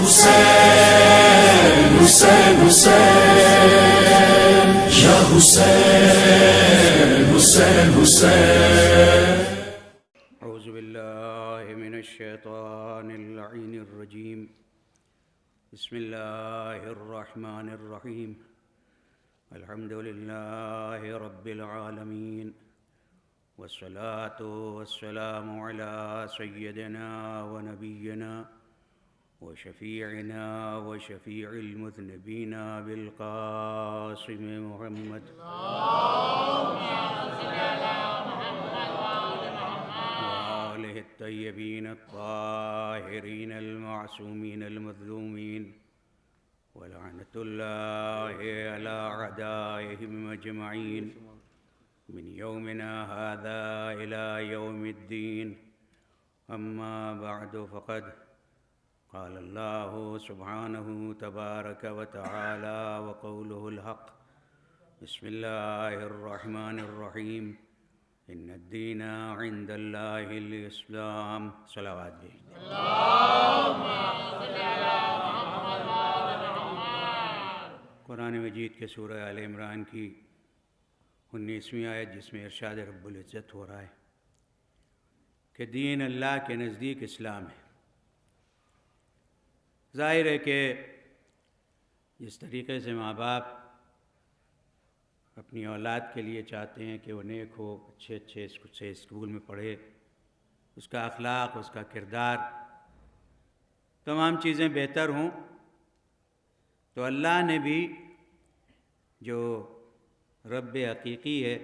حسین حسین حسین یا حسین حسین حسین. اعوذ باللہ من الشیطان اللعین الرجیم. بسم اللہ الرحمن الرحیم. الحمد للہ رب العالمین والصلاة والسلام علی سیدنا ونبینا وشفیعنا وشفیع المذنبین بالقاسم محمد وآلہ الطیبین الطاہرین المعصومین المظلومین ولعنۃ اللہ علی اعدائہم اجمعین من یومنا هذا الى یوم الدین. اما بعد فقد قال اللہ سبحانہ تبارک وتعالی وقولہ الحق. بسم اللہ الرحمن الرحیم. ان الدین عند اللہ الاسلام. صلوات بھیج دیں. قرآن مجید کے سورہ آل عمران کی 19ویں آیت، جس میں ارشاد رب العزت ہو رہا ہے کہ دین اللہ کے نزدیک اسلام ہے. ظاہر ہے کہ جس طریقے سے ماں باپ اپنی اولاد کے لیے چاہتے ہیں کہ وہ نیک ہو، اچھے اسکول میں پڑھے، اس کا اخلاق، اس کا کردار، تمام چیزیں بہتر ہوں، تو اللہ نے بھی جو رب حقیقی ہے،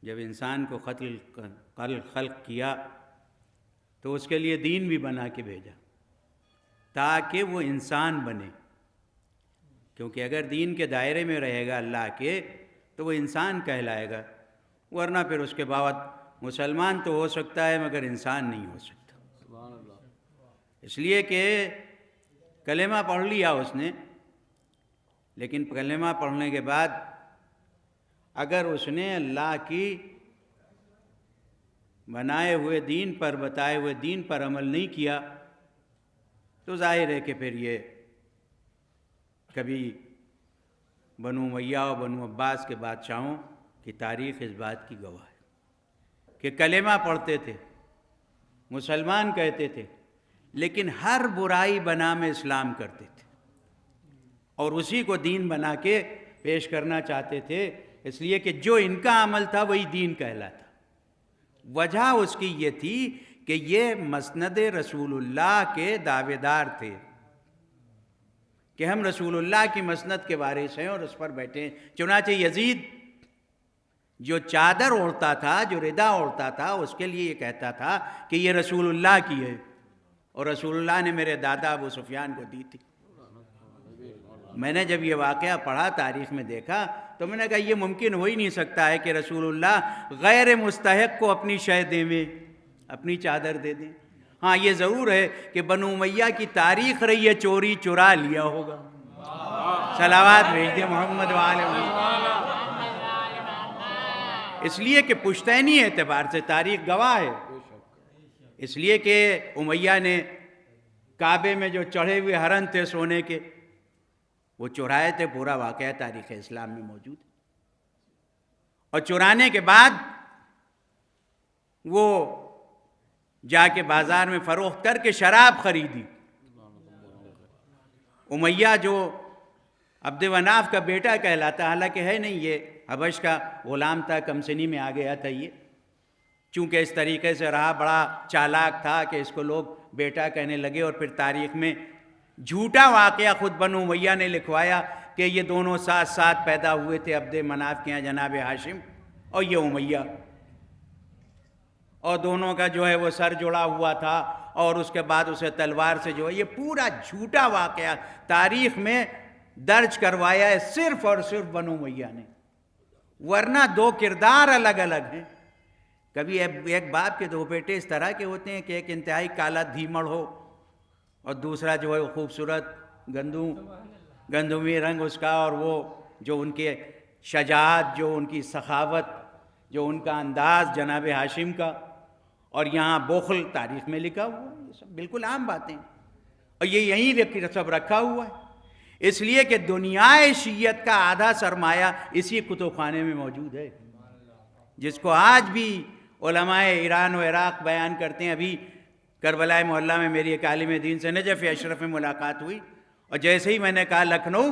جب انسان کو خلق کیا تو اس کے لیے دین بھی بنا کے بھیجا تاکہ وہ انسان بنے. کیونکہ اگر دین کے دائرے میں رہے گا اللہ کے تو وہ انسان کہلائے گا، ورنہ پھر اس کے بعد مسلمان تو ہو سکتا ہے مگر انسان نہیں ہو سکتا. اس لیے کہ کلمہ پڑھ لیا اس نے، لیکن کلمہ پڑھنے کے بعد اگر اس نے اللہ کی بنائے ہوئے دین پر، بتائے ہوئے دین پر عمل نہیں کیا تو ظاہر ہے کہ پھر یہ کبھی بنو امیہ و بنو عباس کے بادشاہوں کی تاریخ اس بات کی گواہ ہے کہ کلمہ پڑھتے تھے، مسلمان کہتے تھے، لیکن ہر برائی بنام اسلام کرتے تھے اور اسی کو دین بنا کے پیش کرنا چاہتے تھے. اس لیے کہ جو ان کا عمل تھا وہی دین کہلاتا. وجہ اس کی یہ تھی کہ یہ مسند رسول اللہ کے دعوے دار تھے کہ ہم رسول اللہ کی مسند کے وارث ہیں اور اس پر بیٹھے ہیں. چنانچہ یزید جو چادر اوڑھتا تھا، جو ردا اوڑھتا تھا، اس کے لیے یہ کہتا تھا کہ یہ رسول اللہ کی ہے اور رسول اللہ نے میرے دادا ابو سفیان کو دی تھی. میں نے جب یہ واقعہ پڑھا، تاریخ میں دیکھا، تو میں نے کہا یہ ممکن ہو ہی نہیں سکتا ہے کہ رسول اللہ غیر مستحق کو اپنی شے دے میں، اپنی چادر دے دیں. ہاں یہ ضرور ہے کہ بنو امیہ کی تاریخ رہی ہے چوری چرا لیا ہوگا. صلوات بھیج دیں محمد وآلہ محمد. اس لیے کہ پشتینی اعتبار سے تاریخ گواہ ہے. اس لیے کہ امیہ نے کعبے میں جو چڑھے ہوئے ہرن تھے سونے کے، وہ چرائے تھے. پورا واقعہ تاریخ اسلام میں موجود ہے. اور چرانے کے بعد وہ جا کے بازار میں فروخت کر کے شراب خریدی. امیہ جو عبد مناف کا بیٹا کہلاتا، حالانکہ ہے نہیں، یہ حبش کا غلام تھا، کم سنی میں آ گیا تھا. یہ چونکہ اس طریقے سے رہا، بڑا چالاک تھا کہ اس کو لوگ بیٹا کہنے لگے. اور پھر تاریخ میں جھوٹا واقعہ خود بنو امیہ نے لکھوایا کہ یہ دونوں ساتھ ساتھ پیدا ہوئے تھے، عبد مناف کے یہاں جناب ہاشم اور یہ امیہ، اور دونوں کا جو ہے وہ سر جڑا ہوا تھا اور اس کے بعد اسے تلوار سے جو ہے، یہ پورا جھوٹا واقعہ تاریخ میں درج کروایا ہے صرف اور صرف بنو امیہ نے. ورنہ دو کردار الگ الگ ہیں. کبھی ایک باپ کے دو بیٹے اس طرح کے ہوتے ہیں کہ ایک انتہائی کالا دھیمڑ ہو اور دوسرا جو ہے وہ خوبصورت گندمی رنگ اس کا، اور وہ جو ان کے شجاعت، جو ان کی سخاوت، جو ان کا انداز جناب ہاشم کا، اور یہاں بخل تاریخ میں لکھا ہوا. یہ سب بالکل عام باتیں. اور یہ یہیں سب رکھا ہوا ہے، اس لیے کہ دنیا شیعت کا آدھا سرمایہ اسی کتب خانے میں موجود ہے، جس کو آج بھی علماء ایران و عراق بیان کرتے ہیں۔ ابھی کربلا محلہ میں میری ایک عالم دین سے نجف اشرف میں ملاقات ہوئی، اور جیسے ہی میں نے کہا لکھنؤ،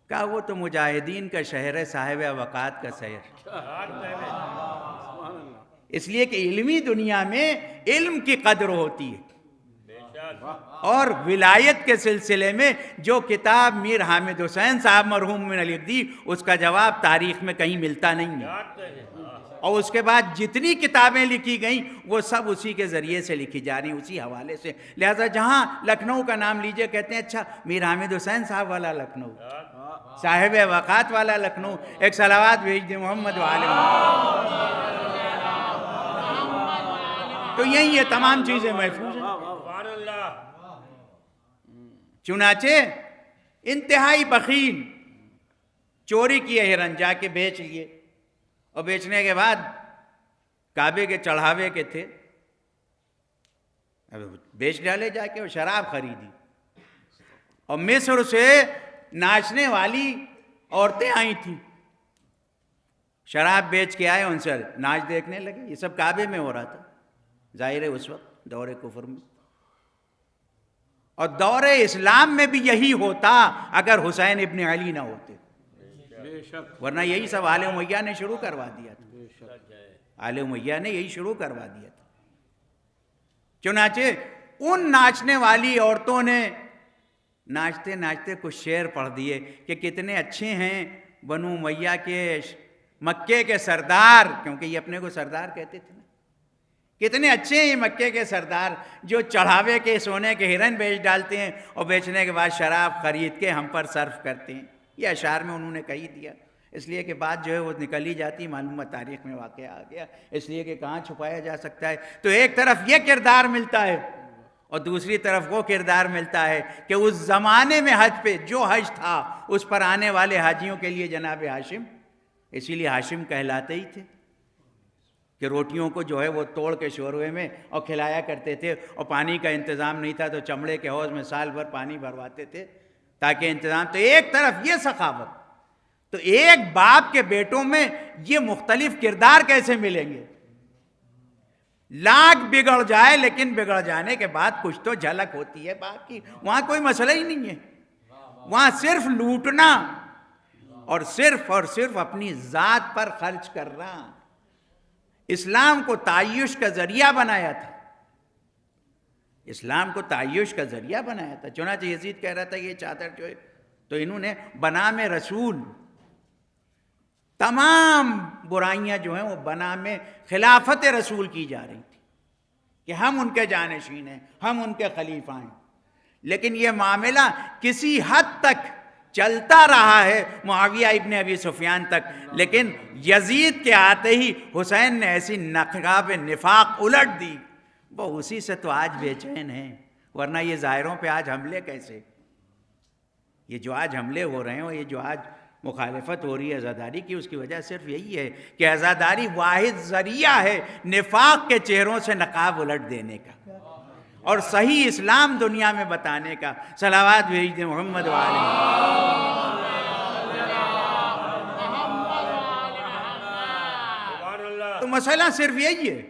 کہا وہ تو مجاہدین کا شہر ہے، صاحب اوقات کا شہر۔ اس لیے کہ علمی دنیا میں علم کی قدر ہوتی ہے، اور ولایت کے سلسلے میں جو کتاب میر حامد حسین صاحب مرحوم نے لکھ دی، اس کا جواب تاریخ میں کہیں ملتا نہیں ہے، اور اس کے بعد جتنی کتابیں لکھی گئیں وہ سب اسی کے ذریعے سے لکھی جا رہی ہیں، اسی حوالے سے۔ لہذا جہاں لکھنؤ کا نام لیجئے کہتے ہیں اچھا میر حامد حسین صاحب والا لکھنؤ، صاحب وقات والا لکھنؤ، ایک صلوات بھیج دیں محمد وآلہ محمد۔ تو یہی یہ تمام چیزیں محفوظ ہیں۔ چنانچہ انتہائی بخیل، چوری کیے ہرن، جا کے بیچ لیے، اور بیچنے کے بعد کعبے کے چڑھاوے کے تھے، بیچ ڈالے جا کے، اور شراب خریدی، اور مصر سے ناچنے والی عورتیں آئی تھیں، شراب بیچ کے آئے، ان سے ناچ دیکھنے لگے۔ یہ سب کعبے میں ہو رہا تھا، ظاہر ہے اس وقت دور کفر میں، اور دور اسلام میں بھی یہی ہوتا اگر حسین ابن علی نہ ہوتے، ورنہ یہی سب آل امیہ نے شروع کروا دیا تھا، آل امیہ نے یہی شروع کروا دیا تھا۔ چنانچہ ان ناچنے والی عورتوں نے ناچتے ناچتے کچھ شعر پڑھ دیے کہ کتنے اچھے ہیں بنو امیہ کے مکے کے سردار، کیونکہ یہ اپنے کو سردار کہتے تھے نا، کتنے اچھے ہیں یہ مکے کے سردار جو چڑھاوے کے سونے کے ہرن بیچ ڈالتے ہیں، اور بیچنے کے بعد شراب خرید کے ہم پر صرف کرتے ہیں۔ یہ اشعار میں انہوں نے کہی دیا، اس لیے کہ بات جو ہے وہ نکل ہی جاتی، معلوم ہے تاریخ میں واقعہ آ گیا، اس لیے کہ کہاں چھپایا جا سکتا ہے۔ تو ایک طرف یہ کردار ملتا ہے، اور دوسری طرف وہ کردار ملتا ہے کہ اس زمانے میں حج پہ جو حج تھا اس پر آنے والے حاجیوں کے لیے جناب ہاشم، اسی لیے ہاشم کہلاتے ہی تھے کہ روٹیوں کو جو ہے وہ توڑ کے شوربے میں اور کھلایا کرتے تھے، اور پانی کا انتظام نہیں تھا تو چمڑے کے حوض میں سال بھر پانی بھرواتے تھے تاکہ انتظام۔ تو ایک طرف یہ سخاوت، تو ایک باپ کے بیٹوں میں یہ مختلف کردار کیسے ملیں گے؟ لاکھ بگڑ جائے لیکن بگڑ جانے کے بعد کچھ تو جھلک ہوتی ہے باپ کی، وہاں کوئی مسئلہ ہی نہیں ہے، وہاں صرف لوٹنا اور صرف اپنی ذات پر خرچ کرنا۔ اسلام کو تعیش کا ذریعہ بنایا تھا، اسلام کو تعیش کا ذریعہ بنایا تھا۔ چنانچہ یزید کہہ رہا تھا یہ چادر جو ہے، تو انہوں نے بنام رسول، تمام برائیاں جو ہیں وہ بنام خلافت رسول کی جا رہی تھی کہ ہم ان کے جانشین ہیں، ہم ان کے خلیفہ ہیں، لیکن یہ معاملہ کسی حد تک چلتا رہا ہے معاویہ ابن ابی سفیان تک، لیکن یزید کے آتے ہی حسین نے ایسی نقاب نفاق الٹ دی، وہ اسی سے تو آج بے چین ہیں، ورنہ یہ ظاہروں پہ آج حملے کیسے؟ یہ جو آج حملے ہو رہے ہیں، یہ جو آج مخالفت ہو رہی ہے عزاداری کی، اس کی وجہ صرف یہی ہے کہ عزاداری واحد ذریعہ ہے نفاق کے چہروں سے نقاب الٹ دینے کا اور صحیح اسلام دنیا میں بتانے کا۔ صلوات بھیج دیں محمد وآلہ محمد۔ تو مسئلہ صرف یہی ہے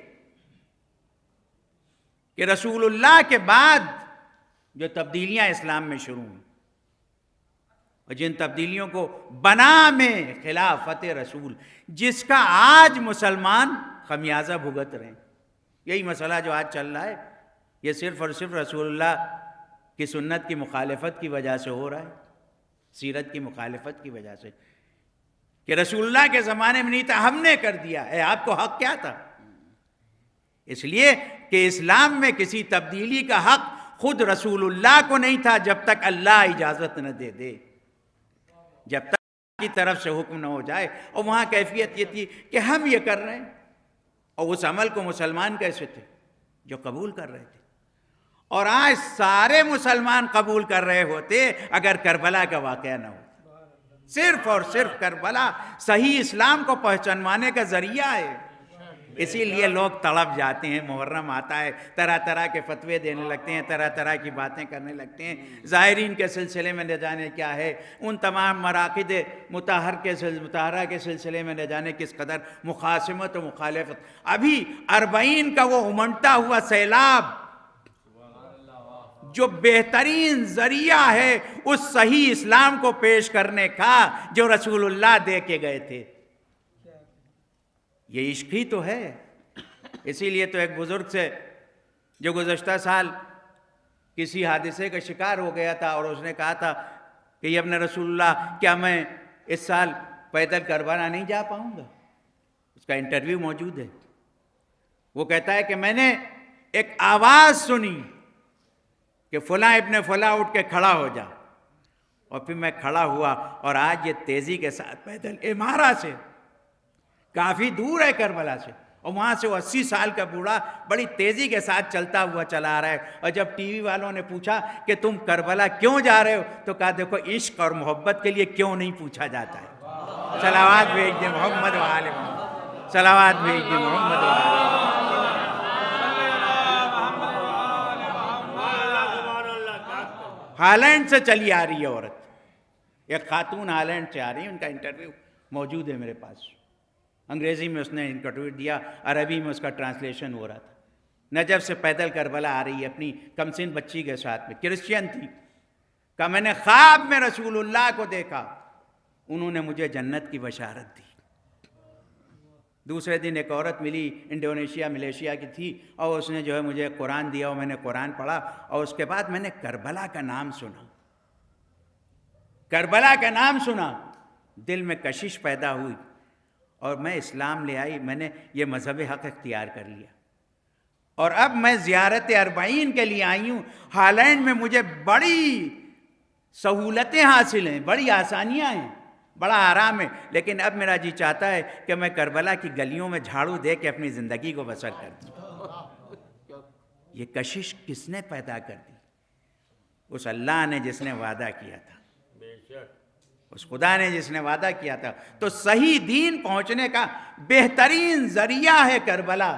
کہ رسول اللہ کے بعد جو تبدیلیاں اسلام میں شروع ہوئی، اور جن تبدیلیوں کو بنام خلافت رسول، جس کا آج مسلمان خمیازہ بھگت رہے ہیں، یہی مسئلہ جو آج چل رہا ہے، یہ صرف اور صرف رسول اللہ کی سنت کی مخالفت کی وجہ سے ہو رہا ہے، سیرت کی مخالفت کی وجہ سے، کہ رسول اللہ کے زمانے میں نہیں تھا، ہم نے کر دیا ہے، آپ کو حق کیا تھا؟ اس لیے کہ اسلام میں کسی تبدیلی کا حق خود رسول اللہ کو نہیں تھا جب تک اللہ اجازت نہ دے دے، جب تک کی طرف سے حکم نہ ہو جائے۔ اور وہاں کیفیت یہ تھی کہ ہم یہ کر رہے ہیں، اور اس عمل کو مسلمان کیسے تھے جو قبول کر رہے تھے، اور آج سارے مسلمان قبول کر رہے ہوتے اگر کربلا کا واقعہ نہ ہو۔ صرف اور صرف کربلا صحیح اسلام کو پہچانوانے کا ذریعہ ہے، اسی لیے لوگ تڑپ جاتے ہیں، محرم آتا ہے طرح طرح کے فتوے دینے لگتے ہیں، طرح طرح کی باتیں کرنے لگتے ہیں، زائرین کے سلسلے میں نہ جانے کیا ہے، ان تمام مراقد مطہرہ کے سلسلے میں نہ جانے کس قدر مخاصمت و مخالفت۔ ابھی 40 کا وہ امنٹا ہوا سیلاب جو بہترین ذریعہ ہے اس صحیح اسلام کو پیش کرنے کا جو رسول اللہ دے کے گئے تھے، یہ عشق ہی تو ہے۔ اسی لیے تو ایک بزرگ سے جو گزشتہ سال کسی حادثے کا شکار ہو گیا تھا اور اس نے کہا تھا کہ یہ ابن رسول اللہ کیا میں اس سال پیدل کربلا نہیں جا پاؤں گا، اس کا انٹرویو موجود ہے۔ وہ کہتا ہے کہ میں نے ایک آواز سنی کہ فلاں ابن فلاں اٹھ کے کھڑا ہو جا، اور پھر میں کھڑا ہوا اور آج یہ تیزی کے ساتھ پیدل امارہ سے کافی دور ہے کربلا سے، اور وہاں سے وہ 80 سال کا بوڑھا بڑی تیزی کے ساتھ چلتا ہوا چلا رہا ہے۔ اور جب ٹی وی والوں نے پوچھا کہ تم کربلا کیوں جا رہے ہو تو کہا دیکھو عشق اور محبت کے لیے کیوں نہیں پوچھا جاتا ہے۔ صلوات بھیج دیں محمد و آل محمد، صلوات بھیج دیں محمد و آل محمد۔ ہالینڈ سے چلی آ رہی ہے عورت، ایک خاتون ہالینڈ سے آ رہی ہے، ان کا انٹرویو موجود ہے میرے پاس، انگریزی میں اس نے انٹرویو دیا، عربی میں اس کا ٹرانسلیشن ہو رہا تھا۔ نجف سے پیدل کربلا آ رہی ہے اپنی کمسن بچی کے ساتھ میں، کرسچین تھی، کہا میں نے خواب میں رسول اللہ کو دیکھا، انہوں نے مجھے جنت کی بشارت دی۔ دوسرے دن ایک عورت ملی، انڈونیشیا ملیشیا کی تھی، اور اس نے جو ہے مجھے قرآن دیا اور میں نے قرآن پڑھا، اور اس کے بعد میں نے کربلا کا نام سنا، کربلا کا نام سنا، دل میں کشش پیدا ہوئی اور میں اسلام لے آئی، میں نے یہ مذہب حق اختیار کر لیا، اور اب میں زیارت 40 کے لیے آئی ہوں۔ ہالینڈ میں مجھے بڑی سہولتیں حاصل ہیں، بڑی آسانیاں ہیں، بڑا آرام ہے، لیکن اب میرا جی چاہتا ہے کہ میں کربلا کی گلیوں میں جھاڑو دے کے اپنی زندگی کو بسر کر دوں۔ یہ کشش کس نے پیدا کر دی؟ اس اللہ نے جس نے وعدہ کیا تھا، اس خدا نے جس نے وعدہ کیا تھا۔ تو صحیح دین پہنچنے کا بہترین ذریعہ ہے کربلا،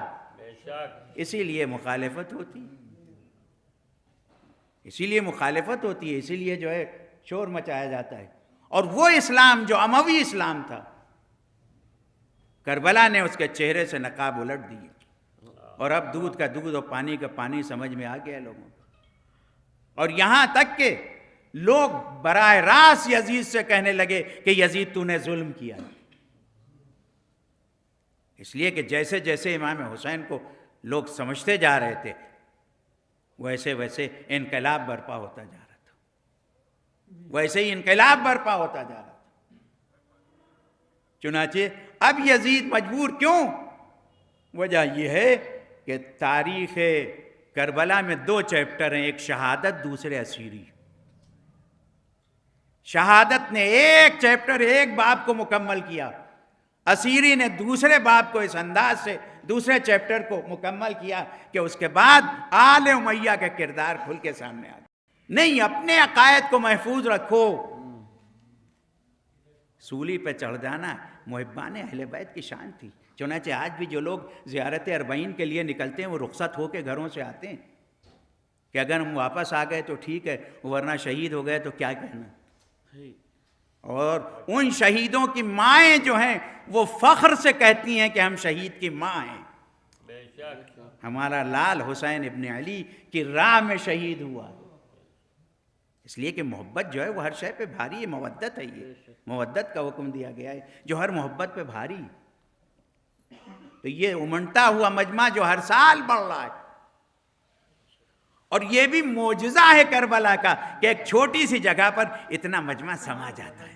اسی لیے مخالفت ہوتی ہے، اسی لیے مخالفت ہوتی ہے، اسی لیے جو ہے شور مچایا جاتا ہے۔ اور وہ اسلام جو اموی اسلام تھا، کربلا نے اس کے چہرے سے نقاب الٹ دیے، اور اب دودھ کا دودھ اور پانی کا پانی سمجھ میں آ گیا لوگوں کو۔ اور یہاں تک کہ لوگ براہ راست یزید سے کہنے لگے کہ یزید تو نے ظلم کیا، اس لیے کہ جیسے جیسے امام حسین کو لوگ سمجھتے جا رہے تھے ویسے ویسے انقلاب برپا ہوتا جا رہا تھا، ویسے ہی انقلاب برپا ہوتا جا رہا تھا۔ چنانچہ اب یزید مجبور کیوں؟ وجہ یہ ہے کہ تاریخ کربلا میں 2 چیپٹر ہیں، ایک شہادت، دوسرے اسیری۔ شہادت نے ایک چیپٹر، ایک باب کو مکمل کیا، اسیری نے دوسرے باب کو اس انداز سے دوسرے چیپٹر کو مکمل کیا کہ اس کے بعد آل امیہ کا کردار کھل کے سامنے آ گیا۔ نہیں، اپنے عقائد کو محفوظ رکھو۔ سولی پہ چڑھ جانا محبان اہل بیت کی شان تھی، چنانچہ آج بھی جو لوگ زیارت 40 کے لیے نکلتے ہیں وہ رخصت ہو کے گھروں سے آتے ہیں کہ اگر ہم واپس آ گئے تو ٹھیک ہے، ورنہ شہید ہو گئے تو کیا کہنا۔ اور ان شہیدوں کی مائیں جو ہیں وہ فخر سے کہتی ہیں کہ ہم شہید کی ماں ہیں، ہمارا لال حسین ابن علی کی راہ میں شہید ہوا۔ اس لیے کہ محبت جو ہے وہ ہر شے پہ بھاری ہے، مودت ہے، یہ مودت کا حکم دیا گیا ہے جو ہر محبت پہ بھاری۔ تو یہ امنٹا ہوا مجمع جو ہر سال بڑھ رہا ہے، اور یہ بھی معجزہ ہے کربلا کا کہ ایک چھوٹی سی جگہ پر اتنا مجمع سما جاتا ہے،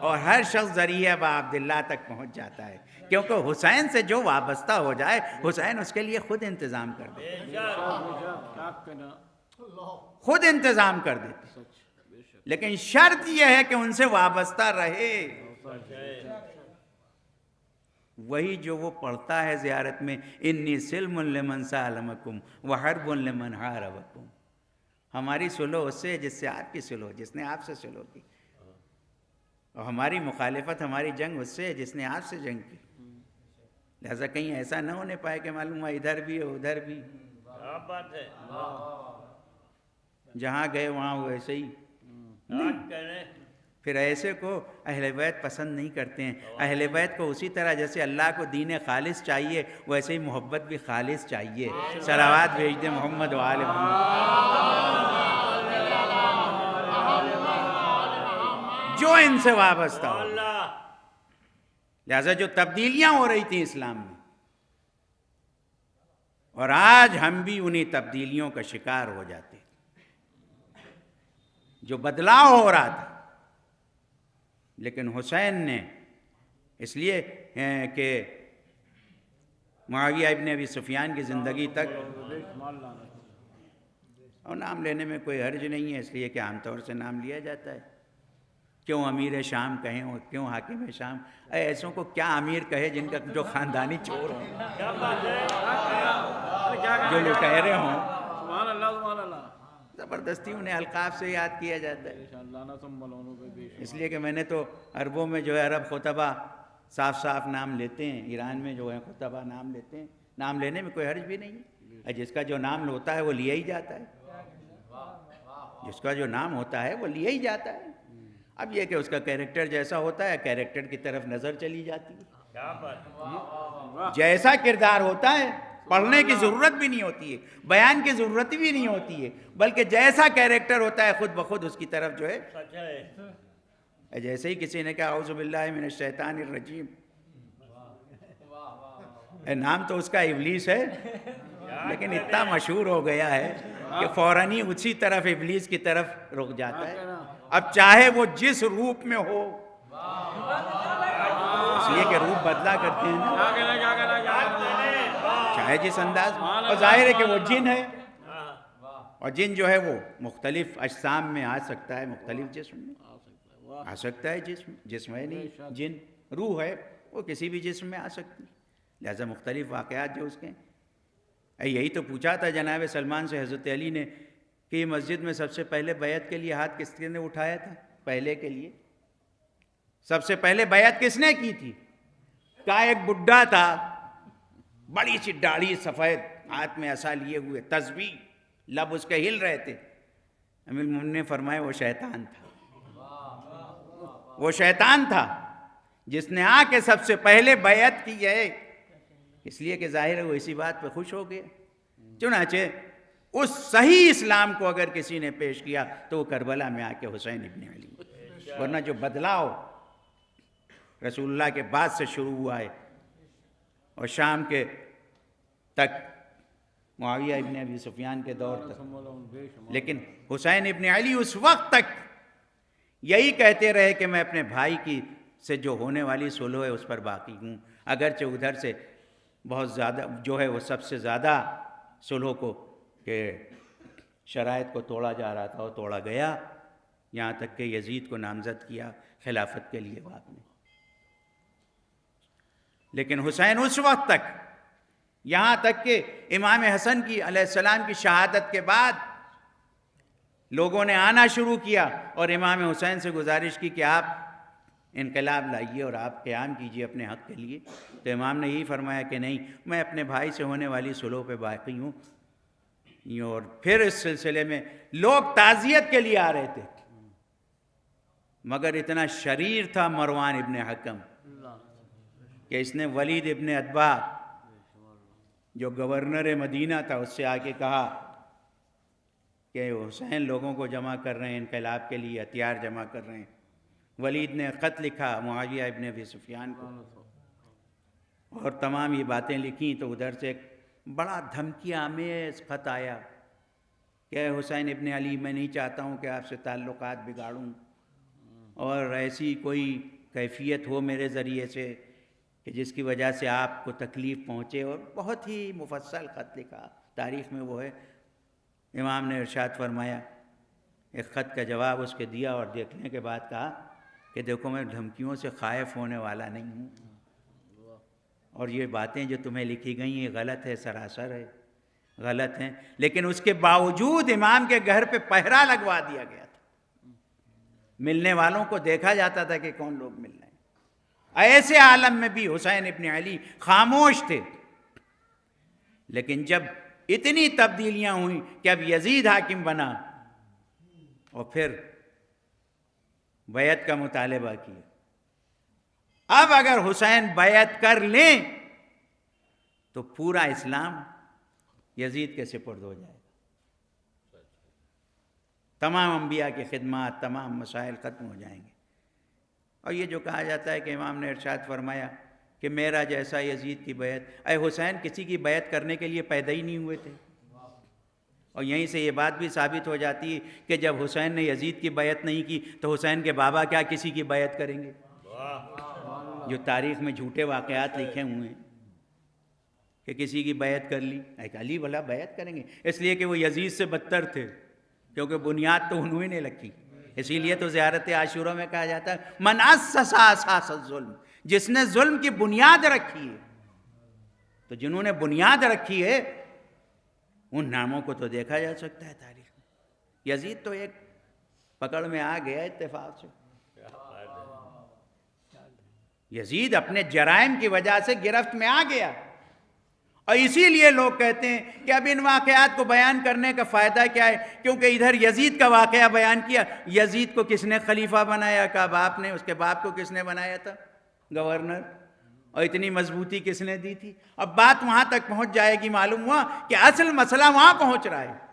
اور ہر شخص ذریعہ با عبداللہ تک پہنچ جاتا ہے، کیونکہ حسین سے جو وابستہ ہو جائے حسین اس کے لیے خود انتظام کر دیتے، خود انتظام کر دیتے۔ لیکن شرط یہ ہے کہ ان سے وابستہ رہے، وہی جو وہ پڑھتا ہے زیارت میں، انی سلم لمن سالمکم وحرب لمن حاربکم۔ ہماری سلو اس سے جس سے آپ کی سلو، جس نے آپ سے سلو کی، اور ہماری مخالفت، ہماری جنگ اس سے جس نے آپ سے جنگ کی۔ لہذا کہیں ایسا نہ ہونے پائے کہ معلوم ہوا ادھر بھی ہے ادھر بھی، کیا بات ہے، جہاں گئے وہاں وہ ایسے ہی نہیں۔ پھر ایسے کو اہل بیت پسند نہیں کرتے ہیں۔ اہل بیت کو اسی طرح جیسے اللہ کو دین خالص چاہیے ویسے ہی محبت بھی خالص چاہیے۔ صلوات بھیج دیں محمد و آل محمد، جو ان سے وابستہ ہو۔ لہذا جو تبدیلیاں ہو رہی تھیں اسلام میں، اور آج ہم بھی انہی تبدیلیوں کا شکار ہو جاتے، جو بدلاؤ ہو رہا تھا، لیکن حسین نے اس لیے کہ معاویہ ابن ابی سفیان کی زندگی تک، اور نام لینے میں کوئی حرج نہیں ہے اس لیے کہ عام طور سے نام لیا جاتا ہے، کیوں امیر شام کہیں اور کیوں حاکم شام؟ ایسوں کو کیا امیر کہے جن کا جو خاندانی چور ہوں، جو لٹیرے ہوں، سبحان اللہ سبحان اللہ، زبردستی انہیں القاب سے یاد کیا جاتا ہے۔ اس لیے کہ میں نے تو عربوں میں جو ہے عرب خطبہ صاف صاف نام لیتے ہیں، ایران میں جو ہے خطبہ نام لیتے ہیں، نام لینے میں کوئی حرج بھی نہیں ہے، جس کا جو نام ہوتا ہے وہ لیا ہی جاتا ہے، جس کا جو نام ہوتا ہے وہ لیا ہی جاتا ہے۔ اب یہ کہ اس کا کیریکٹر جیسا ہوتا ہے کیریکٹر کی طرف نظر چلی جاتی ہے، جیسا کردار ہوتا ہے پڑھنے کی ضرورت بھی نہیں ہوتی ہے، بیان کی ضرورت بھی نہیں ہوتی ہے، بلکہ جیسا کیریکٹر ہوتا ہے خود بخود اس کی طرف جو ہے، جیسے ہی کسی نے کہا اعوذ باللہ من الشیطان الرجیم، نام تو اس کا ابلیس ہے لیکن اتنا مشہور ہو گیا ہے کہ فوراً ہی اسی طرف ابلیس کی طرف رک جاتا ہے، اب چاہے وہ جس روپ میں ہو، اس لیے کہ روپ بدلا کرتے ہیں نا، چاہے جس انداز میں، اور ظاہر ہے کہ وہ جن ہے، اور جن جو ہے وہ مختلف اجسام میں آ سکتا ہے، مختلف جسم میں آ سکتا ہے، جسم ہے نہیں، جن روح ہے وہ کسی بھی جسم میں آ سکتی ہے، لہذا مختلف واقعات جو اس کے ہیں۔ یہی تو پوچھا تھا جناب سلمان سے حضرت علی نے کہ یہ مسجد میں سب سے پہلے بیعت کے لیے ہاتھ کس نے اٹھایا تھا؟ پہلے کے لیے سب سے پہلے بیعت کس نے کی تھی؟ کہا ایک بڈھا تھا، بڑی سی داڑھی سفید، ہاتھ میں عصا لیے ہوئے، تسبیح، لب اس کے ہل رہے تھے۔ امیر المومنین نے فرمایا وہ شیطان تھا، وہ شیطان تھا جس نے آ کے سب سے پہلے بیعت کی ہے، اس لیے کہ ظاہر ہے وہ اسی بات پہ خوش ہو گیا۔ چنانچہ اس صحیح اسلام کو اگر کسی نے پیش کیا تو وہ کربلا میں آ کے حسین ابن علی، ورنہ جو بدلاؤ رسول اللہ کے بعد سے شروع ہوا ہے اور شام کے تک معاویہ ابن ابی سفیان کے دور تک، لیکن حسین ابن علی اس وقت تک یہی کہتے رہے کہ میں اپنے بھائی کی سے جو ہونے والی صلح ہے اس پر باقی ہوں، اگرچہ ادھر سے بہت زیادہ جو ہے وہ سب سے زیادہ صلح کو کہ شرائط کو توڑا جا رہا تھا وہ توڑا گیا، یہاں تک کہ یزید کو نامزد کیا خلافت کے لیے آپ نے۔ لیکن حسین اس وقت تک، یہاں تک کہ امام حسن کی علیہ السلام کی شہادت کے بعد لوگوں نے آنا شروع کیا اور امام حسین سے گزارش کی کہ آپ انقلاب لائیے اور آپ قیام کیجئے اپنے حق کے لیے، تو امام نے یہی فرمایا کہ نہیں، میں اپنے بھائی سے ہونے والی صلح پہ باقی ہوں۔ اور پھر اس سلسلے میں لوگ تعزیت کے لیے آ رہے تھے، مگر اتنا شریر تھا مروان ابن حکم کہ اس نے ولید ابن عتبہ جو گورنر مدینہ تھا اس سے آ کے کہا کہ حسین لوگوں کو جمع کر رہے ہیں، انقلاب کے لیے ہتھیار جمع کر رہے ہیں۔ ولید نے خط لکھا معاویہ ابن ابی سفیان کو اور تمام یہ باتیں لکھیں، تو ادھر سے ایک بڑا دھمکی آمیز خط آیا کہ حسین ابن علی، میں نہیں چاہتا ہوں کہ آپ سے تعلقات بگاڑوں اور ایسی کوئی کیفیت ہو میرے ذریعے سے کہ جس کی وجہ سے آپ کو تکلیف پہنچے، اور بہت ہی مفصل خط لکھا، تاریخ میں وہ ہے۔ امام نے ارشاد فرمایا، ایک خط کا جواب اس کے دیا اور دیکھنے کے بعد کہا کہ دیکھو میں دھمکیوں سے خائف ہونے والا نہیں ہوں، اور یہ باتیں جو تمہیں لکھی گئی ہیں غلط ہے، سراسر ہے، غلط ہیں، لیکن اس کے باوجود امام کے گھر پہ پہرا لگوا دیا گیا تھا، ملنے والوں کو دیکھا جاتا تھا کہ کون لوگ مل رہے ہیں۔ ایسے عالم میں بھی حسین ابن علی خاموش تھے، لیکن جب اتنی تبدیلیاں ہوئیں کہ اب یزید حاکم بنا اور پھر بیعت کا مطالبہ کیا، اب اگر حسین بیعت کر لیں تو پورا اسلام یزید کے سپرد ہو جائے گا، تمام انبیاء کی خدمات، تمام مسائل ختم ہو جائیں گے۔ اور یہ جو کہا جاتا ہے کہ امام نے ارشاد فرمایا کہ میرا جیسا یزید کی بیعت، اے حسین کسی کی بیعت کرنے کے لیے پیدا ہی نہیں ہوئے تھے، اور یہیں سے یہ بات بھی ثابت ہو جاتی ہے کہ جب حسین نے یزید کی بیعت نہیں کی تو حسین کے بابا کیا کسی کی بیعت کریں گے؟ جو تاریخ میں جھوٹے واقعات لکھے ہوئے ہیں کہ کسی کی بیعت کر لی، علی بھلا بیعت کریں گے؟ اس لیے کہ وہ یزید سے بدتر تھے، کیونکہ بنیاد تو انہوں نے رکھی۔ اسی لیے تو زیارت عاشورہ میں کہا جاتا ہے من اسس اساس الظلم، جس نے ظلم کی بنیاد رکھی ہے۔ تو جنہوں نے بنیاد رکھی ہے ان ناموں کو تو دیکھا جا سکتا ہے تاریخ میں۔ یزید تو ایک پکڑ میں آ گیا اتفاق سے، یزید اپنے جرائم کی وجہ سے گرفت میں آ گیا، اور اسی لیے لوگ کہتے ہیں کہ اب ان واقعات کو بیان کرنے کا فائدہ کیا ہے، کیونکہ ادھر یزید کا واقعہ بیان کیا، یزید کو کس نے خلیفہ بنایا؟ کا باپ نے، اس کے باپ کو کس نے بنایا تھا گورنر، اور اتنی مضبوطی کس نے دی تھی؟ اب بات وہاں تک پہنچ جائے گی، معلوم ہوا کہ اصل مسئلہ وہاں پہنچ رہا ہے۔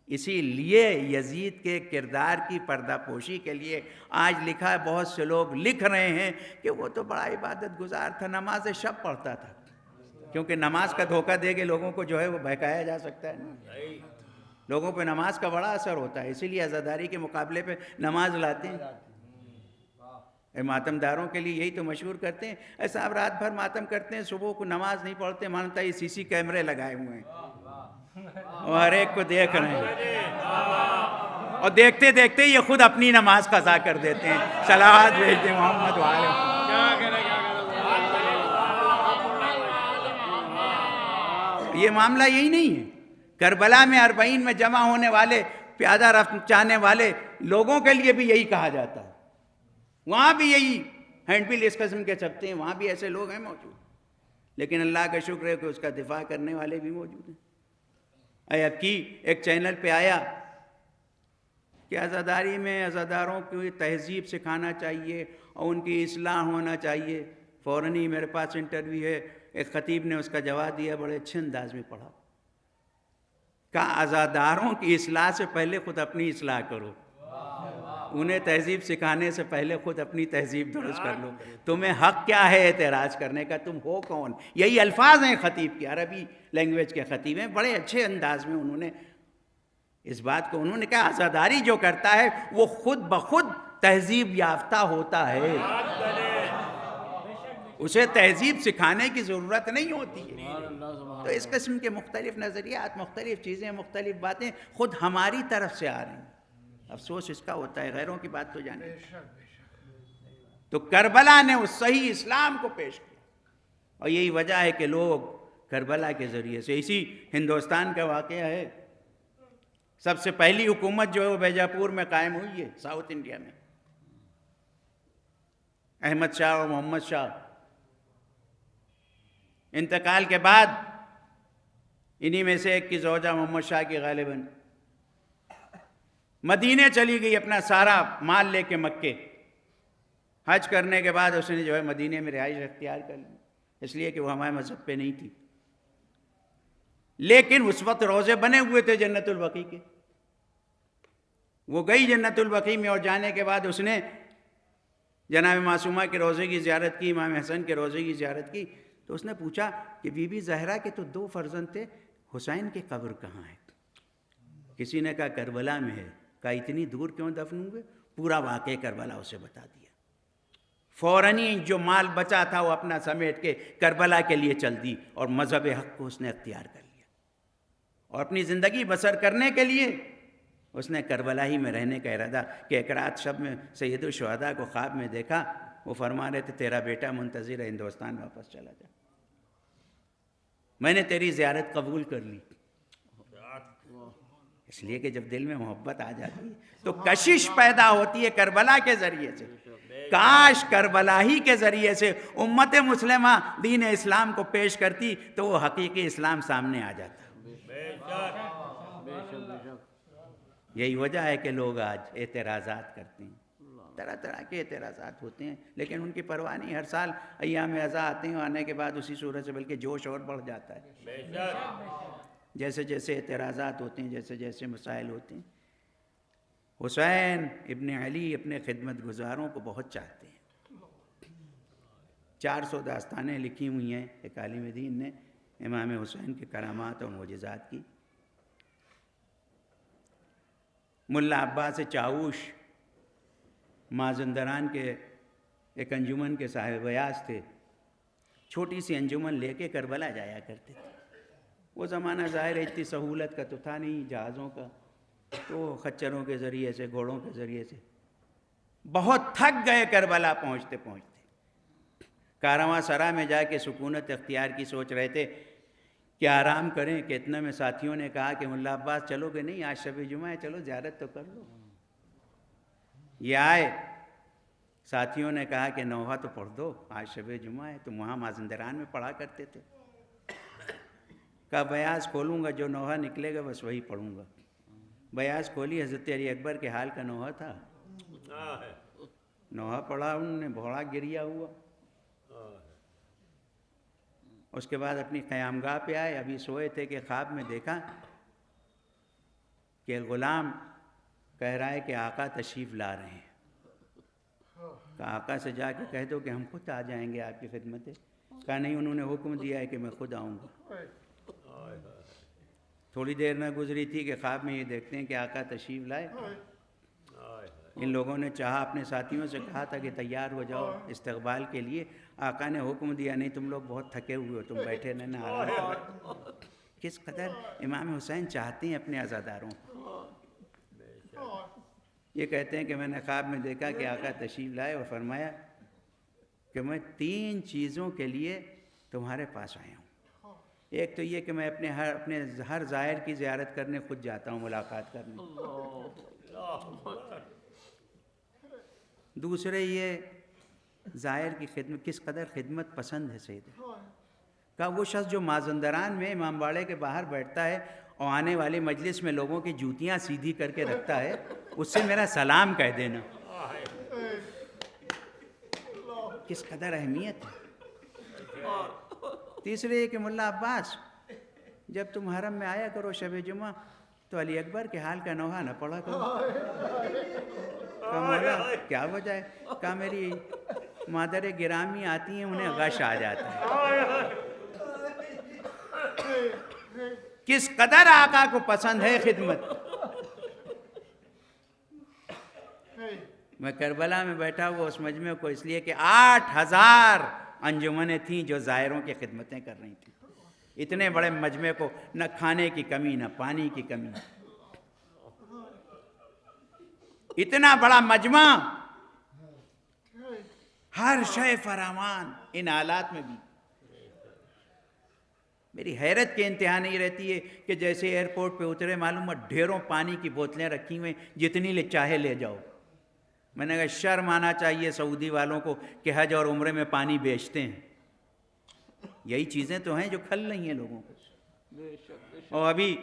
اسی لیے یزید کے کردار کی پردہ پوشی کے لیے آج لکھا ہے، بہت سے لوگ لکھ رہے ہیں کہ وہ تو بڑا عبادت گزار تھا، نماز شب پڑھتا تھا، کیونکہ نماز کا دھوکہ دے کے لوگوں کو جو ہے وہ بہکایا جا سکتا ہے نا، لوگوں پہ نماز کا بڑا اثر ہوتا ہے، اسی لیے عزاداری کے مقابلے پہ نماز لاتے ہیں۔ ماتم داروں کے لیے یہی تو مشہور کرتے ہیں، اے صاحب رات بھر ماتم کرتے ہیں، صبح کو نماز نہیں پڑھتے، مانتا ہے سی کیمرے لگائے ہوئے ہیں اور ہر ایک کو دیکھ رہے ہیں، اور دیکھتے دیکھتے یہ خود اپنی نماز قضا کر دیتے ہیں۔ صلوات بھیجتے محمد وعلیہ۔ یہ معاملہ یہی نہیں ہے، کربلا میں 40 میں جمع ہونے والے پیادہ رفت چاہنے والے لوگوں کے لیے بھی یہی کہا جاتا ہے، وہاں بھی یہی ہینڈ بل اس قسم کے چھپتے ہیں، وہاں بھی ایسے لوگ ہیں موجود، لیکن اللہ کا شکر ہے کہ اس کا دفاع کرنے والے بھی موجود ہیں۔ اب کی ایک چینل پہ آیا کہ عزاداری میں عزاداروں کی تہذیب سکھانا چاہیے اور ان کی اصلاح ہونا چاہیے، فوراً ہی میرے پاس انٹرویو ہے، ایک خطیب نے اس کا جواب دیا، بڑے اچھے انداز میں پڑھا، کہا عزاداروں کی اصلاح سے پہلے خود اپنی اصلاح کرو، انہیں تہذیب سکھانے سے پہلے خود اپنی تہذیب درست کر لو، تمہیں حق کیا ہے اعتراض کرنے کا، تم ہو کون؟ یہی الفاظ ہیں خطیب کی، عربی لینگویج کے خطیب ہیں، بڑے اچھے انداز میں انہوں نے اس بات کو انہوں نے کہا عزاداری جو کرتا ہے وہ خود بخود تہذیب یافتہ ہوتا ہے، اسے تہذیب سکھانے کی ضرورت نہیں ہوتی ہے۔ تو اس قسم کے مختلف نظریات، مختلف چیزیں، مختلف باتیں خود ہماری طرف سے آ رہی ہیں، افسوس اس کا ہوتا ہے، غیروں کی بات تو جانے۔ تو کربلا نے اس صحیح اسلام کو پیش کیا، اور یہی وجہ ہے کہ لوگ کربلا کے ذریعے سے، اسی ہندوستان کا واقعہ ہے، سب سے پہلی حکومت جو ہے وہ بیجاپور میں قائم ہوئی ہے، ساؤتھ انڈیا میں، احمد شاہ اور محمد شاہ انتقال کے بعد انہی میں سے ایک کی زوجہ محمد شاہ کی غالباً مدینے چلی گئی اپنا سارا مال لے کے مکے، حج کرنے کے بعد اس نے جو ہے مدینے میں رہائش اختیار کر لی، اس لیے کہ وہ ہمارے مذہب پہ نہیں تھی، لیکن اس وقت روزے بنے ہوئے تھے جنت البقیع کے، وہ گئی جنت البقیع میں، اور جانے کے بعد اس نے جناب معصومہ کے روزے کی زیارت کی، امام حسن کے روزے کی زیارت کی، تو اس نے پوچھا کہ بی بی زہرا کے تو 2 فرزند تھے، حسین کی قبر کہاں ہے؟ کسی نے کہا کربلا میں ہے، کہا اتنی دور کیوں دفن ہوئے؟ پورا واقعہ کربلا اسے بتا دیا، فوراً ہی جو مال بچا تھا وہ اپنا سمیٹ کے کربلا کے لیے چل دی، اور مذہب حق کو اس نے اختیار کر لیا، اور اپنی زندگی بسر کرنے کے لیے اس نے کربلا ہی میں رہنے کا ارادہ کہ ایک رات شب میں سید الشہداء کو خواب میں دیکھا، وہ فرما رہے تھے تیرا بیٹا منتظر ہے، ہندوستان واپس چلا جا، میں نے تیری زیارت قبول کر لی، اس لیے کہ جب دل میں محبت آ جاتی ہے تو کشش پیدا ہوتی ہے کربلا کے ذریعے سے، کاش کربلا ہی کے ذریعے سے امت مسلمہ دین اسلام کو پیش کرتی تو وہ حقیقی اسلام سامنے آ جاتا۔ یہی وجہ ہے کہ لوگ آج اعتراضات کرتے ہیں، طرح طرح کے اعتراضات ہوتے ہیں، لیکن ان کی پرواہ نہیں۔ ہر سال ایام اعزاء آتے ہیں، آنے کے بعد اسی صورت سے بلکہ جوش اور بڑھ جاتا ہے، جیسے جیسے اعتراضات ہوتے ہیں، جیسے جیسے مسائل ہوتے ہیں۔ حسین ابن علی اپنے خدمت گزاروں کو بہت چاہتے ہیں۔ 400 داستانیں لکھی ہوئی ہیں ایک عالم دین نے امام حسین کے کرامات اور معجزات کی۔ ملا عباس چاوش مازندران کے ایک انجمن کے صاحب بیاض تھے، چھوٹی سی انجمن لے کے کربلا جایا کرتے تھے۔ وہ زمانہ ظاہر ہے اتنی سہولت کا تو تھا نہیں جہازوں کا، تو خچروں کے ذریعے سے، گھوڑوں کے ذریعے سے بہت تھک گئے کربلا پہنچتے پہنچتے۔ کارواں سرا میں جا کے سکونت اختیار کی سوچ رہے تھے کہ آرام کریں، کہ اتنے میں ساتھیوں نے کہا کہ ملا عباس چلو گے نہیں؟ آج شب جمعہ ہے، چلو زیارت تو کر لو۔ یہ آئے، ساتھیوں نے کہا کہ نوحہ تو پڑھ دو، آج شب جمعہ ہے۔ تم وہاں مازندران میں پڑھا کرتے تھے۔ کہا بیاض کھولوں گا، جو نوحہ نکلے گا بس وہی پڑھوں گا۔ بیاض کھولی، حضرت علی اکبر کے حال کا نوحہ تھا۔ نوحہ پڑھا انہوں نے، بڑا گریا ہوا۔ اس کے بعد اپنی قیامگاہ پہ آئے، ابھی سوئے تھے کہ خواب میں دیکھا کہ غلام کہہ رہا ہے کہ آقا تشریف لا رہے ہیں۔ کہا آقا سے جا کے کہہ دو کہ ہم خود آ جائیں گے آپ کی خدمت۔ کہا نہیں، انہوں نے حکم دیا ہے کہ میں خود آؤں گا۔ تھوڑی دیر نہ گزری تھی کہ خواب میں یہ دیکھتے ہیں کہ آقا تشریف لائے۔ ان لوگوں نے چاہا، اپنے ساتھیوں سے کہا تھا کہ تیار ہو جاؤ استقبال کے لیے۔ آقا نے حکم دیا نہیں، تم لوگ بہت تھکے ہوئے ہو، تم بیٹھے رہنا، آرام کرو۔ کس قدر امام حسین چاہتے ہیں اپنے عزاداروں کو۔ یہ کہتے ہیں کہ میں نے خواب میں دیکھا کہ آقا تشریف لائے اور فرمایا کہ میں 3 چیزوں کے لیے تمہارے پاس آیا ہوں۔ ایک تو یہ کہ میں اپنے ہر زائر کی زیارت کرنے خود جاتا ہوں، ملاقات کرنے۔ دوسرے یہ زائر کی خدمت، کس قدر خدمت پسند ہے سید۔ کہا وہ شخص جو مازندران میں امام باڑے کے باہر بیٹھتا ہے اور آنے والی مجلس میں لوگوں کی جوتیاں سیدھی کر کے رکھتا ہے، اس سے میرا سلام کہہ دینا۔ کس قدر اہمیت ہے۔ تیسرے یہ کہ ملا عباس جب تم حرم میں آیا کرو شب جمعہ تو علی اکبر کے حال کا نوحہ نہ پڑھا کرو۔ کہا مولا کیا وجہ ہے؟ کہا میری مادر گرامی آتی ہیں، انہیں غش آ جاتا ہے۔ کس قدر آقا کو پسند ہے خدمت۔ میں کربلا میں بیٹھا ہوا اس مجمع کو اس لیے کہ 8000 انجمنیں تھیں جو زائروں کی خدمتیں کر رہی تھیں۔ اتنے بڑے مجمع کو نہ کھانے کی کمی، نہ پانی کی کمی، اتنا بڑا مجمع، ہر شے فراوان، ان حالات میں بھی میری حیرت کے انتہا نہیں رہتی ہے کہ جیسے ایئرپورٹ پہ اترے معلوم ہے ڈھیروں پانی کی بوتلیں رکھی ہوئیں، جتنی لے چاہے لے جاؤ۔ میں نے کہا شرم آنا چاہیے سعودی والوں کو کہ حج اور عمرے میں پانی بیچتے ہیں۔ یہی چیزیں تو ہیں جو کھل رہی ہیں لوگوں کو۔ اور ابھی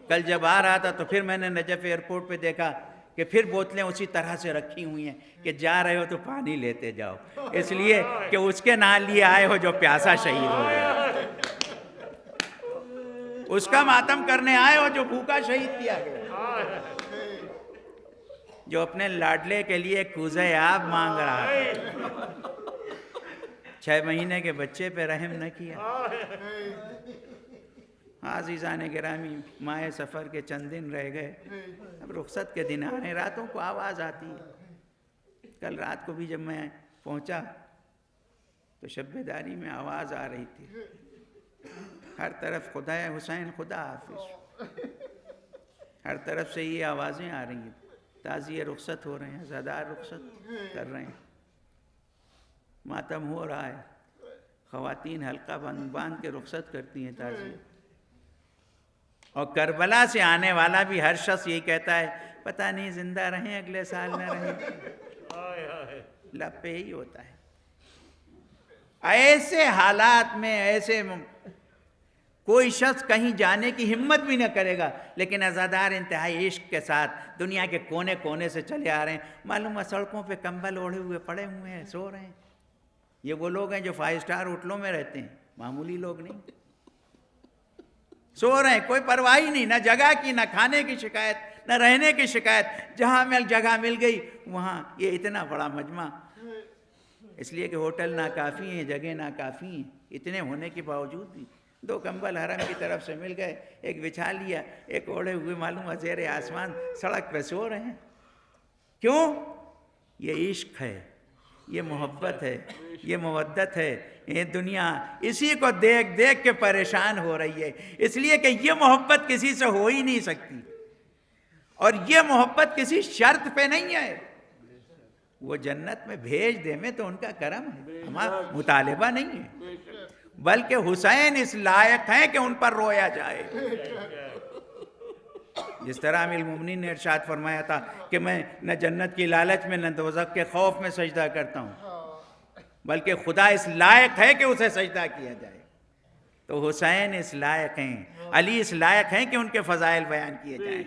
کل جب آ رہا تھا تو پھر میں نے نجف ایئرپورٹ پہ دیکھا کہ پھر بوتلیں اسی طرح سے رکھی ہوئی ہیں کہ جا رہے ہو تو پانی لیتے جاؤ، اس لیے کہ اس کے نام لیے آئے ہو جو پیاسا شہید ہو گیا، اس کا ماتم کرنے آئے ہو جو بھوکا شہید کیا گیا، جو اپنے لاڈلے کے لیے کوزہ آب مانگ رہا تھا، 6 مہینے کے بچے پہ رحم نہ کیا۔ عزیزان گرامی، ماہ سفر کے چند دن رہ گئے، اب رخصت کے دن آنے، راتوں کو آواز آتی ہے۔ کل رات کو بھی جب میں پہنچا تو شب بیداری میں آواز آ رہی تھی، ہر طرف خدا حسین خدا حافظ، ہر طرف سے یہ آوازیں آ رہی ہیں، تازیہ رخصت ہو رہے ہیں، عزادار رخصت کر رہے ہیں، ماتم ہو رہا ہے، خواتین حلقہ باندھ کے رخصت کرتی ہیں تازیہ۔ اور کربلا سے آنے والا بھی ہر شخص یہی کہتا ہے پتہ نہیں زندہ رہیں اگلے سال نہ رہیں۔ لب پہ ہی ہوتا ہے. ایسے حالات میں ایسے کوئی شخص کہیں جانے کی ہمت بھی نہ کرے گا، لیکن عزادار انتہائی عشق کے ساتھ دنیا کے کونے کونے سے چلے آ رہے ہیں. معلوم ہے سڑکوں پہ کمبل اوڑھے ہوئے پڑے ہوئے ہیں، سو رہے ہیں. یہ وہ لوگ ہیں جو 5 اسٹار ہوٹلوں میں رہتے ہیں، معمولی لوگ نہیں. سو رہے ہیں، کوئی پرواہ ہی نہیں، نہ جگہ کی، نہ کھانے کی شکایت، نہ رہنے کی شکایت. جہاں جگہ مل گئی وہاں یہ اتنا بڑا مجمع، اس لیے کہ ہوٹل ناکافی ہیں، جگہ ناکافی ہیں. اتنے ہونے کے باوجود بھی 2 کمبل حرم کی طرف سے مل گئے، ایک بچھا لیا، ایک اوڑھے ہوئے معلوم ہے زیر آسمان سڑک پہ سو رہے ہیں. کیوں؟ یہ عشق ہے، یہ محبت ہے، یہ مودت ہے. یہ دنیا اسی کو دیکھ دیکھ کے پریشان ہو رہی ہے، اس لیے کہ یہ محبت کسی سے ہو ہی نہیں سکتی، اور یہ محبت کسی شرط پہ نہیں ہے. وہ جنت میں بھیج دے میں تو ان کا کرم ہے، ہمارا مطالبہ نہیں ہے. بلکہ حسین اس لائق ہیں کہ ان پر رویا جائے. جس طرح امیر المومنین نے ارشاد فرمایا تھا کہ میں نہ جنت کی لالچ میں نہ دوزخ کے خوف میں سجدہ کرتا ہوں، بلکہ خدا اس لائق ہے کہ اسے سجدہ کیا جائے. تو حسین اس لائق ہیں، علی اس لائق ہیں کہ ان کے فضائل بیان کیے جائیں.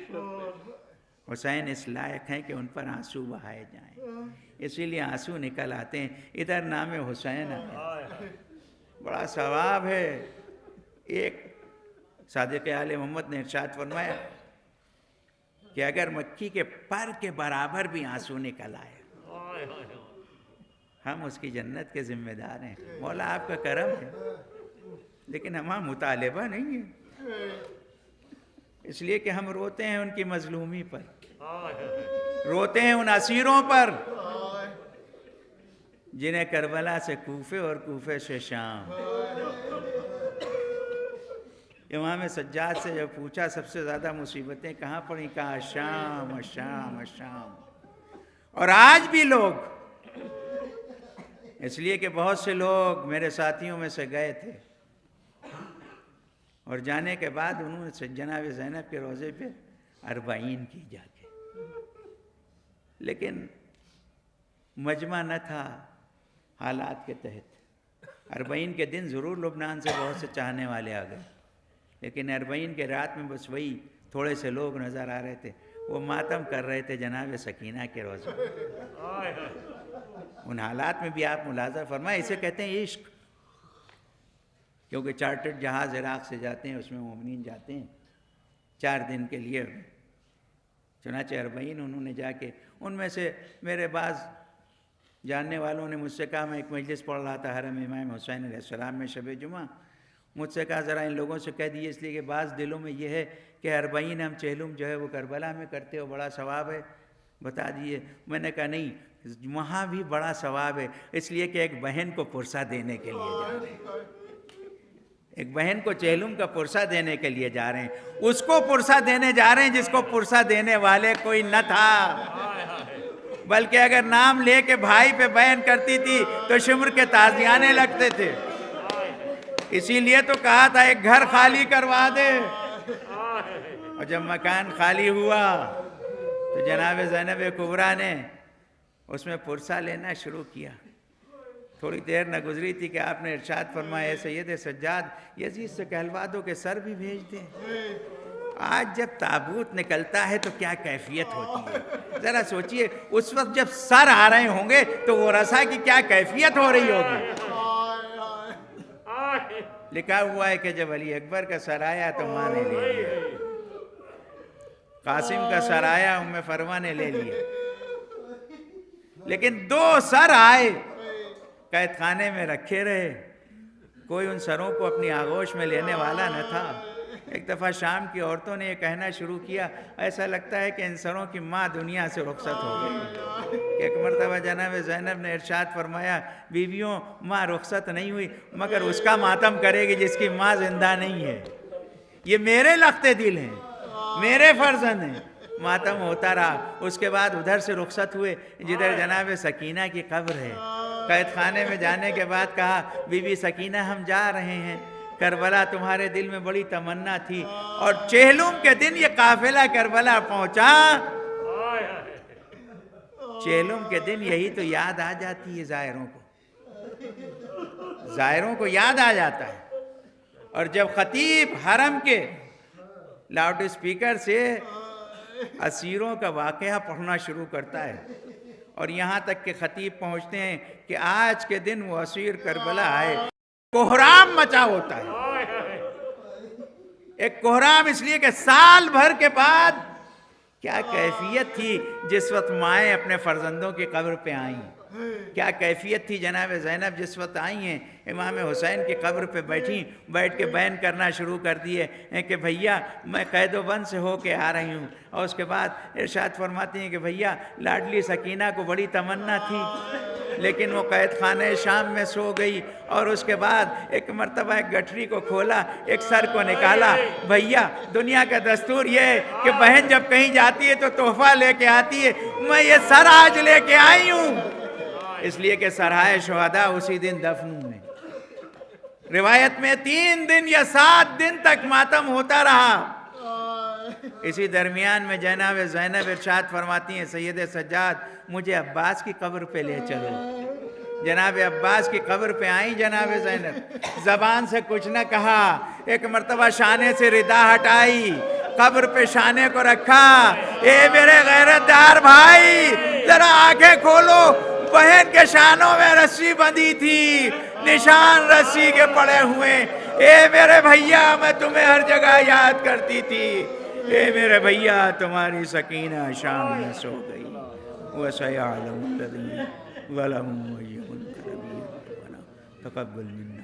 حسین اس لائق ہیں کہ ان پر آنسو بہائے جائیں، اسی لیے آنسو نکل آتے ہیں. ادھر نام حسین ہے، بڑا ثواب ہے. ایک صادق آل محمد نے ارشاد فرمایا کہ اگر مکھی کے پر کے برابر بھی آنسو نکل آئے ہم اس کی جنت کے ذمہ دار ہیں. مولا آپ کا کرم ہے، لیکن ہمارا مطالبہ نہیں ہے. اس لیے کہ ہم روتے ہیں ان کی مظلومی پر، روتے ہیں ان اسیروں پر جنہیں کربلا سے کوفے اور کوفے سے شام. امام سجاد سے جب پوچھا سب سے زیادہ مصیبتیں کہاں پڑیں، کہا شام شام شام. اور آج بھی لوگ، اس لیے کہ بہت سے لوگ میرے ساتھیوں میں سے گئے تھے اور جانے کے بعد انہوں نے جناب زینب کے روضے پہ 40 کی جا کے، لیکن مجمع نہ تھا حالات کے تحت. 40 کے دن ضرور لبنان سے بہت سے چاہنے والے آ گئے، لیکن 40 کے رات میں بس وہی تھوڑے سے لوگ نظر آ رہے تھے. وہ ماتم کر رہے تھے جناب سکینہ کے روضے. ان حالات میں بھی آپ ملاحظہ فرمائیں، اسے کہتے ہیں عشق. کیونکہ چارٹرڈ جہاز عراق سے جاتے ہیں، اس میں مومنین جاتے ہیں 4 دن کے لیے. چنانچہ 40 انہوں نے جا کے، ان میں سے میرے بعض جاننے والوں نے مجھ سے کہا، میں ایک مجلس پڑھ رہا تھا حرم امام حسین علیہ السلام میں شب جمعہ، مجھ سے کہا ذرا ان لوگوں سے کہہ دیجیے، اس لیے کہ بعض دلوں میں یہ ہے کہ 40 ہم چہلم جو ہے وہ کربلا میں کرتے ہو، بڑا ثواب ہے، بتا دیجیے. میں نے کہا نہیں، وہاں بھی بڑا ثواب ہے، اس لیے کہ ایک بہن کو پرسہ دینے کے لیے جا رہے ہیں، ایک بہن کو چہلم کا پرسہ دینے کے لیے جا رہے ہیں. اس کو پرسہ دینے جا رہے ہیں جس کو پرسہ دینے والے کوئی نہ تھا، بلکہ اگر نام لے کے بھائی پہ بہن کرتی تھی تو شمر کے تازیانے لگتے تھے. اسی لیے تو کہا تھا ایک گھر خالی کروا دے. اور جب مکان خالی ہوا تو جناب زینب کبریٰ نے اس میں پرسہ لینا شروع کیا. تھوڑی دیر نہ گزری تھی کہ آپ نے ارشاد فرمایا، اے سید سجاد یزید سے کہلوا دو کہ سر بھی بھیج دیں. آج جب تابوت نکلتا ہے تو کیا کیفیت ہوتی ہے، ذرا سوچئے. اس وقت جب سر آ رہے ہوں گے تو وہ رسا کی کیا کیفیت ہو رہی ہوگی. لکھا ہوا ہے کہ جب علی اکبر کا سر آیا تو ماں نے لے لیا، قاسم کا سر آیا ام فرما نے لے لیا، لیکن 2 سر آئے قید خانے میں رکھے رہے. کوئی ان سروں کو اپنی آغوش میں لینے والا نہ تھا. ایک دفعہ شام کی عورتوں نے یہ کہنا شروع کیا، ایسا لگتا ہے کہ ان سروں کی ماں دنیا سے رخصت ہو گئی. ایک مرتبہ جناب زینب نے ارشاد فرمایا، بیویوں ماں رخصت نہیں ہوئی مگر اس کا ماتم کرے گی جس کی ماں زندہ نہیں ہے. یہ میرے لخت دل ہیں، میرے فرزند ہیں. ماتم ہوتا رہا. اس کے بعد ادھر سے رخصت ہوئے جدھر جناب سکینہ کی قبر ہے. قید خانے میں جانے کے بعد کہا، بی بی سکینہ ہم جا رہے ہیں، کربلا تمہارے دل میں بڑی تمنا تھی، اور چہلم کے دن یہ قافلہ کربلا پہنچا. چہلم کے دن یہی تو یاد آ جاتی ہے زائروں کو، زائروں کو یاد آ جاتا ہے۔ اور جب خطیب حرم کے لاؤڈ اسپیکر سے اسیروں کا واقعہ پڑھنا شروع کرتا ہے، اور یہاں تک کہ خطیب پہنچتے ہیں کہ آج کے دن وہ اسیر کربلا آئے، کوہرام مچا ہوتا ہے۔ ایک کوہرام اس لیے کہ سال بھر کے بعد کیا کیفیت تھی جس وقت مائیں اپنے فرزندوں کی قبر پہ آئیں، کیا کیفیت تھی جناب زینب جس وقت آئی ہیں امام حسین کی قبر پہ بیٹھ کے بیان کرنا شروع کر دیے کہ بھیا میں قید و بند سے ہو کے آ رہی ہوں، اور اس کے بعد ارشاد فرماتی ہیں کہ بھیا لاڈلی سکینہ کو بڑی تمنا تھی لیکن وہ قید خانہ شام میں سو گئی، اور اس کے بعد ایک مرتبہ ایک گٹھری کو کھولا، ایک سر کو نکالا۔ بھیا دنیا کا دستور یہ ہے کہ بہن جب کہیں جاتی ہے تو تحفہ لے کے آتی ہے، میں یہ سر آج لے کے آئی ہوں، اس لیے کہ سرائے شہداء اسی دن دفن ہوئے۔ روایت میں 3 دن یا 7 دن تک ماتم ہوتا رہا۔ اسی درمیان میں جناب زینب ارشاد فرماتی ہیں سید سجاد مجھے عباس کی قبر پہ لے چلو۔ جناب عباس کی قبر پہ آئیں جناب زینب، زبان سے کچھ نہ کہا، ایک مرتبہ شانے سے ردا ہٹائی، قبر پہ شانے کو رکھا، اے میرے غیرت دار بھائی ذرا آنکھیں کھولو، بہن کے شانوں میں رسی بندھی تھی، نشان رسی کے پڑے ہوئے، اے میرے بھیا میں تمہیں ہر جگہ یاد کرتی تھی، اے میرے بھیا تمہاری سکینہ شام میں سو گئی۔ وَسَيَعْلَمُ الَّذِينَ ظَلَمُوا أَيُّ مُنقَلَبٍ يَنقَلِبُونَ تَقَبَّلْ مِنَّا